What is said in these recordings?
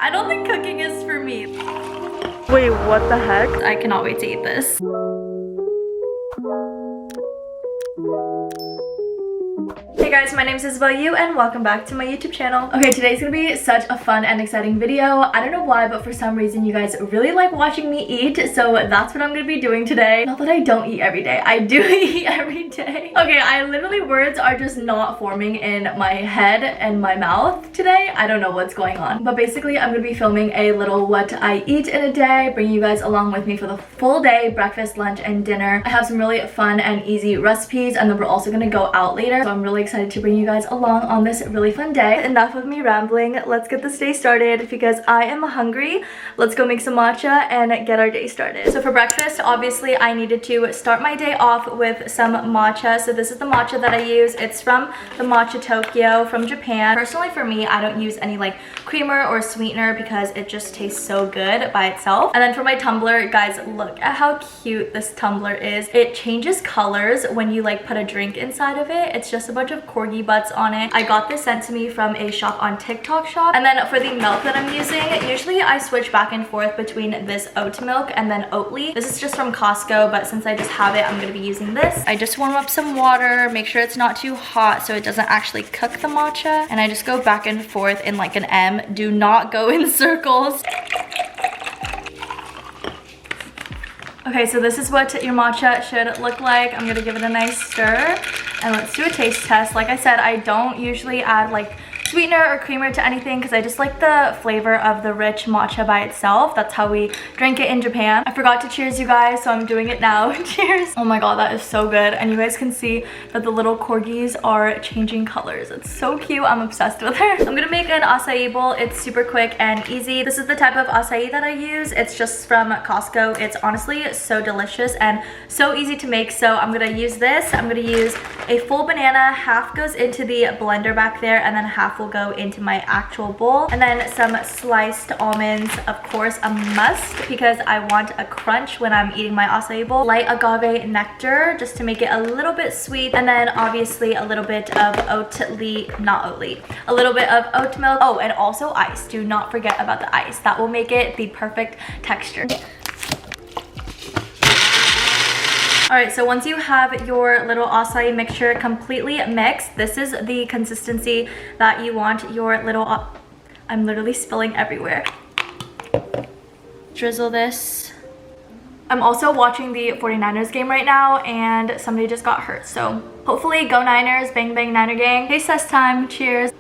I don't think cooking is for me. Wait, what the heck? I cannot wait to eat this. Hey guys, my name is Isabelle Yoo and welcome back to my YouTube channel. Okay, today's gonna be such a fun and exciting video. I don't know why, but for some reason you guys really like watching me eat, so that's what I'm gonna be doing today. Not that I don't eat every day, I do eat every day. Okay, words are just not forming in my head and my mouth today. I don't know what's going on, but basically I'm gonna be filming a little what I eat in a day, bringing you guys along with me for the full day, breakfast, lunch, and dinner. I have some really fun and easy recipes, and then we're also gonna go out later, so I'm really excited to bring you guys along on this really fun day. Enough of me rambling, let's get this day started because I am hungry. Let's go make some matcha and get our day started. So for breakfast, obviously I needed to start my day off with some matcha. So this is the matcha that I use. It's from the Matcha Tokyo from Japan. Personally for me, I don't use any like creamer or sweetener because it just tastes so good by itself. And then for my tumbler, guys, look at how cute this tumbler is. It changes colors when you like put a drink inside of it. It's just a bunch of corgi butts on it. I got this sent to me from a shop on TikTok shop. And then for the milk that I'm using, usually I switch back and forth between this oat milk and then Oatly. This is just from Costco, but since I just have it, I'm gonna be using this. I just warm up some water, make sure it's not too hot so it doesn't actually cook the matcha. And I just go back and forth in like an M. Do not go in circles. Okay, so this is what your matcha should look like. I'm gonna give it a nice stir and let's do a taste test. Like I said, I don't usually add like sweetener or creamer to anything because I just like the flavor of the rich matcha by itself. That's how we drink it in Japan. I forgot to cheers you guys, so I'm doing it now. Cheers. Oh my god, that is so good. And you guys can see that the little corgis are changing colors. It's so cute. I'm obsessed with her. I'm gonna make an acai bowl. It's super quick and easy. This is the type of acai that I use. It's just from Costco. It's honestly so delicious and so easy to make. So I'm gonna use this. I'm gonna use a full banana. Half goes into the blender back there and then half will go into my actual bowl, and then some sliced almonds, of course a must because I want a crunch when I'm eating my acai bowl. Light agave nectar just to make it a little bit sweet, and then obviously a little bit of a little bit of oat milk. Oh, and also ice. Do not forget about the ice. That will make it the perfect texture. Alright, so once you have your little acai mixture completely mixed, this is the consistency that you want your little... I'm literally spilling everywhere. Drizzle this. I'm also watching the 49ers game right now and somebody just got hurt. So hopefully go Niners, bang bang Niner gang. Taste test time, cheers.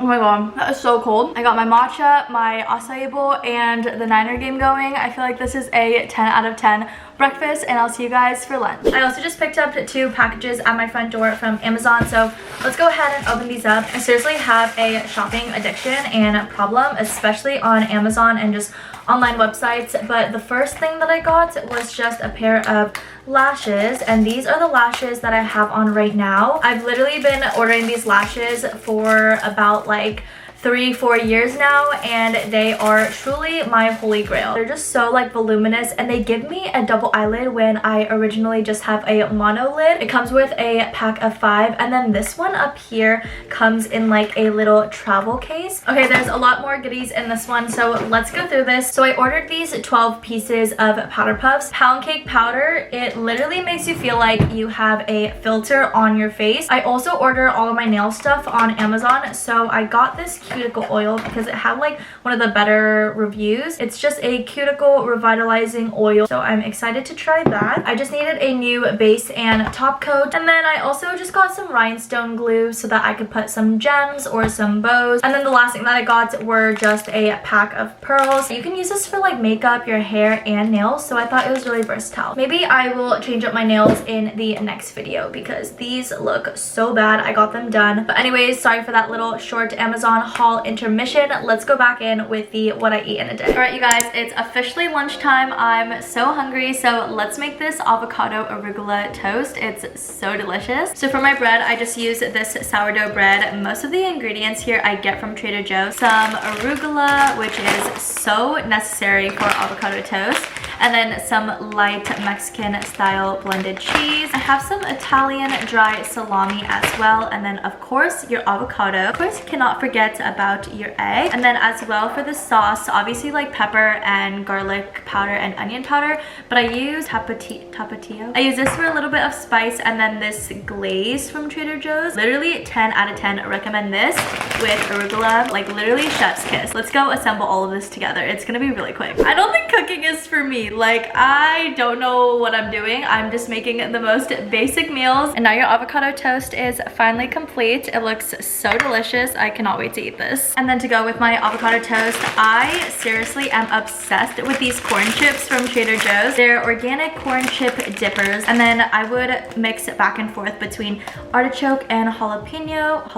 Oh my god, that is so cold. I got my matcha, my acai bowl, and the Niner game going. I feel like this is a 10 out of 10 breakfast, and I'll see you guys for lunch. I also just picked up 2 packages at my front door from Amazon, so let's go ahead and open these up. I seriously have a shopping addiction and problem, especially on Amazon and just online websites, but the first thing that I got was just a pair of lashes, and these are the lashes that I have on right now. I've literally been ordering these lashes for about like 3-4 years now, and they are truly my holy grail. They're just so like voluminous, and they give me a double eyelid when I originally just have a mono lid. It comes with a pack of 5, and then this one up here comes in like a little travel case. Okay, there's a lot more goodies in this one, so let's go through this. So I ordered these 12 pieces of powder puffs. Pound cake powder. It literally makes you feel like you have a filter on your face. I also order all of my nail stuff on Amazon, so I got this cuticle oil because it had like one of the better reviews. It's just a cuticle revitalizing oil, so I'm excited to try that. I just needed a new base and top coat, and then I also just got some rhinestone glue so that I could put some gems or some bows. And then the last thing that I got were just a pack of pearls. You can use this for like makeup, your hair, and nails, so I thought it was really versatile. Maybe I will change up my nails in the next video because these look so bad. I got them done. But anyways, sorry for that little short Amazon haul intermission. Let's go back in with the what I eat in a day. All right, you guys, it's officially lunchtime. I'm so hungry, so let's make this avocado arugula toast. It's so delicious. So for my bread, I just use this sourdough bread. Most of the ingredients here I get from Trader Joe's. Some arugula, which is so necessary for avocado toast, and then some light Mexican style blended cheese. I have some Italian dry salami as well, and then of course your avocado. Of course, you cannot forget about your egg. And then as well for the sauce, obviously like pepper and garlic powder and onion powder, but I use tapatio. I use this for a little bit of spice, and then this glaze from Trader Joe's. Literally 10 out of 10 recommend this with arugula, like literally chef's kiss. Let's go assemble all of this together. It's gonna be really quick. I don't think cooking is for me. Like, I don't know what I'm doing. I'm just making the most basic meals. And now your avocado toast is finally complete. It looks so delicious. I cannot wait to eat this. And then to go with my avocado toast, I seriously am obsessed with these corn chips from Trader Joe's. They're organic corn chip dippers. And then I would mix it back and forth between artichoke and jalapeno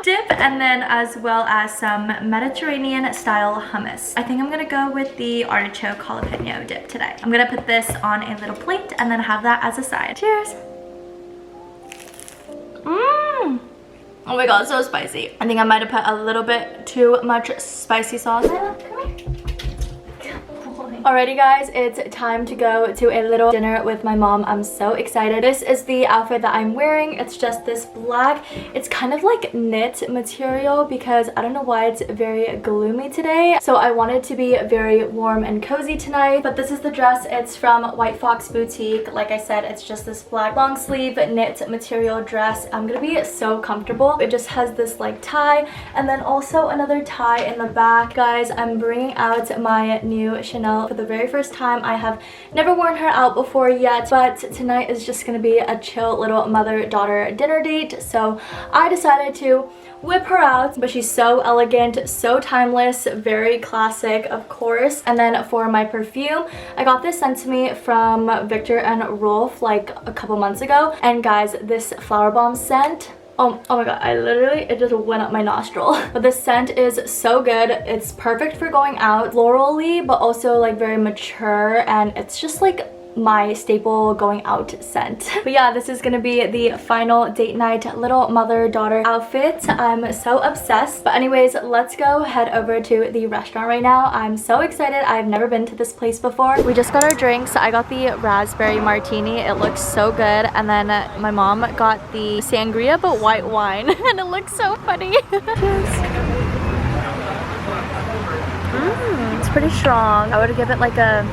dip, and then as well as some Mediterranean style hummus. I think I'm gonna go with the artichoke jalapeno dip today. I'm gonna put this on a little plate and then have that as a side. Cheers. Mmm. Oh my god, so spicy. I think I might have put a little bit too much spicy sauce. Alrighty guys, it's time to go to a little dinner with my mom. I'm so excited. This is the outfit that I'm wearing. It's just this black, it's kind of like knit material because I don't know why it's very gloomy today. So I wanted to be very warm and cozy tonight. But this is the dress. It's from White Fox Boutique. Like I said, it's just this black long sleeve knit material dress. I'm gonna be so comfortable. It just has this like tie and then also another tie in the back. Guys, I'm bringing out my new Chanel for the very first time. I have never worn her out before yet, but tonight is just gonna be a chill little mother-daughter dinner date, so I decided to whip her out. But she's so elegant, so timeless, very classic, of course. And then for my perfume, I got this sent to me from Viktor and Rolf like a couple months ago, and guys, this flower bomb scent, oh my god, it just went up my nostril. But this scent is so good. It's perfect for going out, florally, but also like very mature, and it's just like my staple going out scent. But yeah, this is gonna be the final date night little mother-daughter outfit. I'm so obsessed. But anyways, let's go head over to the restaurant right now. I'm so excited. I've never been to this place before. We just got our drinks. I got the raspberry martini. It looks so good. And then my mom got the sangria but white wine and it looks so funny. Cheers. It's pretty strong. I would give it like a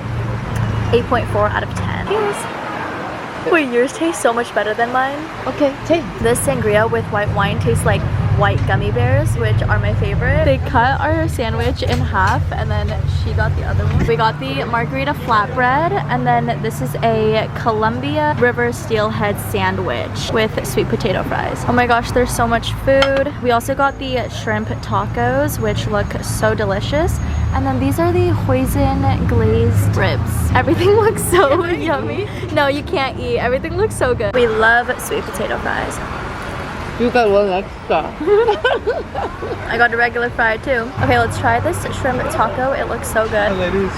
8.4 out of 10. Cheers. Wait, yours tastes so much better than mine. Okay, taste. This sangria with white wine tastes like white gummy bears, which are my favorite. They cut our sandwich in half and then she got the other one. We got the margarita flatbread, and then this is a Columbia River steelhead sandwich with sweet potato fries. Oh my gosh, there's so much food. We also got the shrimp tacos, which look so delicious. And then these are the hoisin glazed ribs. Everything looks so yummy. No, you can't eat. Everything looks so good. We love sweet potato fries. You got one extra. I got a regular fry too. Okay, let's try this shrimp taco. It looks so good. Hi ladies.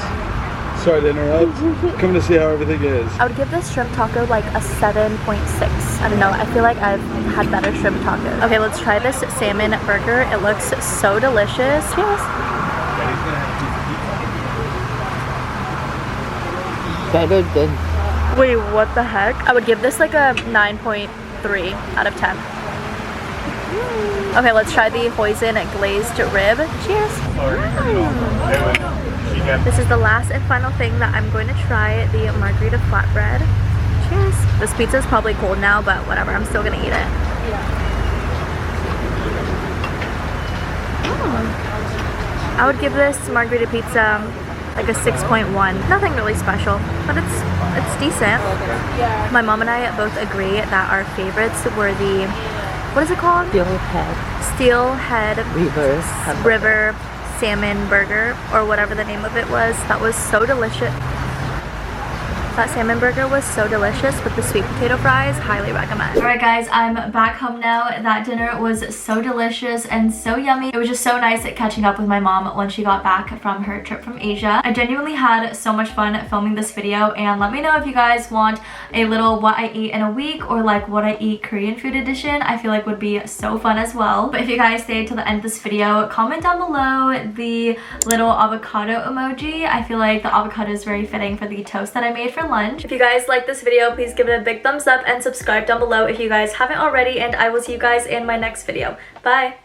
Sorry to interrupt. Coming to see how everything is. I would give this shrimp taco like a 7.6. I don't know. I feel like I've had better shrimp tacos. Okay, let's try this salmon burger. It looks so delicious. Cheers. Better than. Wait, what the heck? I would give this like a 9.3 out of 10. Okay, let's try the hoisin glazed rib. Cheers. This is the last and final thing that I'm going to try, the margarita flatbread. Cheers. This pizza is probably cold now, but whatever, I'm still gonna eat it. I would give this margarita pizza like a 6.1. Nothing really special, but it's decent. My mom and I both agree that our favorites were the, what is it called? Steelhead River salmon burger, or whatever the name of it was. That was so delicious. That salmon burger was so delicious with the sweet potato fries. Highly recommend. Alright guys, I'm back home now. That dinner was so delicious and so yummy. It was just so nice catching up with my mom when she got back from her trip from Asia. I genuinely had so much fun filming this video, and let me know if you guys want a little what I eat in a week or like what I eat Korean food edition. I feel like would be so fun as well. But if you guys stayed till the end of this video, comment down below the little avocado emoji. I feel like the avocado is very fitting for the toast that I made for lunch. If you guys like this video, please give it a big thumbs up and subscribe down below if you guys haven't already, and I will see you guys in my next video. Bye!